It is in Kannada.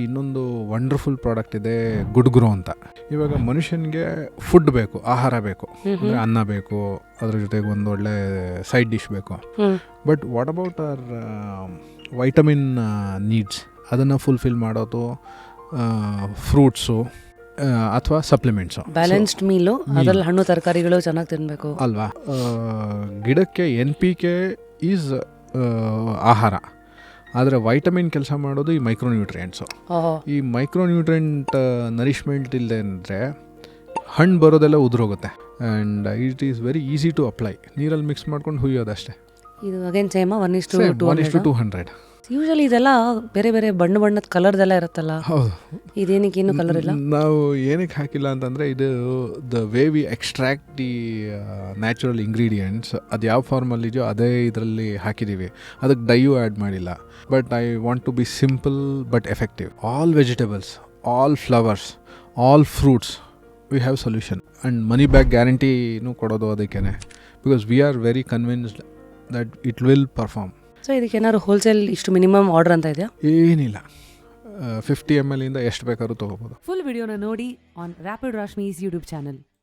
ಇನ್ನೊಂದು ವಂಡರ್ಫುಲ್ ಪ್ರಾಡಕ್ಟ್ ಇದೆ ಗುಡ್ ಗ್ರೋ ಅಂತ. ಇವಾಗ ಮನುಷ್ಯನಿಗೆ ಫುಡ್ ಬೇಕು, ಆಹಾರ ಬೇಕು, ಅಂದರೆ ಅನ್ನ ಬೇಕು, ಅದ್ರ ಜೊತೆಗೆ ಒಂದು ಒಳ್ಳೆ ಸೈಡ್ ಡಿಶ್ ಬೇಕು. But what about our vitamin needs? ಅದನ್ನು ಫುಲ್ಫಿಲ್ ಮಾಡೋದು ಫ್ರೂಟ್ಸು ಅಥವಾ ಸಪ್ಲಿಮೆಂಟ್ಸು, ಬ್ಯಾಲೆನ್ಸ್ಡ್ ಮೀಲು, ಅದರಲ್ಲಿ ಹಣ್ಣು ತರಕಾರಿಗಳು ಚೆನ್ನಾಗಿ ತಿನ್ನಬೇಕು ಅಲ್ವಾ. ಗಿಡಕ್ಕೆ NPK ಈಸ್ ಆಹಾರ, ಆದರೆ ವೈಟಮಿನ್ ಕೆಲಸ ಮಾಡೋದು ಈ ಮೈಕ್ರೋನ್ಯೂಟ್ರಿಯೆಂಟ್ಸು. ಈ ಮೈಕ್ರೋನ್ಯೂಟ್ರಿಯೆಂಟ್ ನರಿಷ್ಮೆಂಟ್ ಇಲ್ಲದೆ ಅಂದರೆ ಹಣ್ಣು ಬರೋದೆಲ್ಲ ಉದುರೋಗುತ್ತೆ. And it is very easy to apply. ನೀರಲ್ಲಿ ಮಿಕ್ಸ್ ಮಾಡ್ಕೊಂಡು ಹುಯ್ಯೋದಷ್ಟೇ. ಇದು ಅಗೇನ್ ಸೇಮ್ 1:200. ಯೂಶಲಿ ಇದೆಲ್ಲ ಬೇರೆ ಬೇರೆ ಬಣ್ಣದ ಕಲರ್ದೆಲ್ಲ ಇರುತ್ತಲ್ಲ, ಹೌದು. ಇದೇನಕ್ಕೆ ಏನು ಕಲರ್ ಇಲ್ಲ? ನಾವು ಏನಕ್ಕೆ ಹಾಕಿಲ್ಲ ಅಂತಂದರೆ ಇದು the way we extract the natural ingredients, ಅದು ಯಾವ ಫಾರ್ಮಲ್ಲಿದೆಯೋ ಅದೇ ಇದರಲ್ಲಿ ಹಾಕಿದ್ದೀವಿ. ಅದಕ್ಕೆ ಡೈಯೂ ಆ್ಯಡ್ ಮಾಡಿಲ್ಲ. But I want to be simple but effective. All vegetables, all flowers, all fruits, we have solution. And money back ಗ್ಯಾರಂಟಿನೂ ಕೊಡೋದು ಅದಕ್ಕೇ, because we are very convinced that it will perform. So ಇದಕ್ಕೆ ಏನಾದ್ರು ಹೋಲ್ಸೇಲ್ ಇಷ್ಟು ಮಿನಿಮಮ್ ಆರ್ಡರ್ ಅಂತ ಇದೆಯಾ? ಏನಿಲ್ಲ, 50 ml ಇಂದ ಎಷ್ಟು ಬೇಕಾದ್ರೂ ತೊಗೋಬೋದು. ಫುಲ್ ವಿಡಿಯೋನ ನೋಡಿ ಆನ್ ರ್ಯಾಪಿಡ್ ರಾಶ್ಮೀಸ್ ಯೂಟ್ಯೂಬ್ ಚಾನಲ್.